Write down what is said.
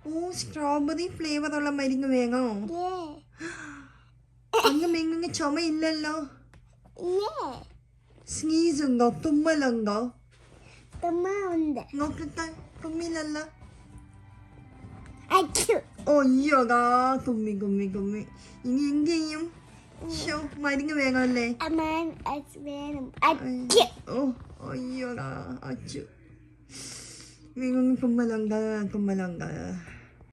ഓ strawberry flavour ഉള്ള മരുന്ന് വേണോ? അങ്ങ് മെങ്ങ് ചുമയില്ലല്ലോ. സ്നീസ് ഉണ്ടോ? തുമ്മലുണ്ടോ? നോക്കട്ടെ. തുമ്മിലല്ല. അയ്യോടാ തുമ്മി. ഇനി എന്ത് ചെയ്യും? മരുന്ന് വേണമല്ലേ? ഓ അയ്യോടാ അച്ചു. തുമ്മലുണ്ട്.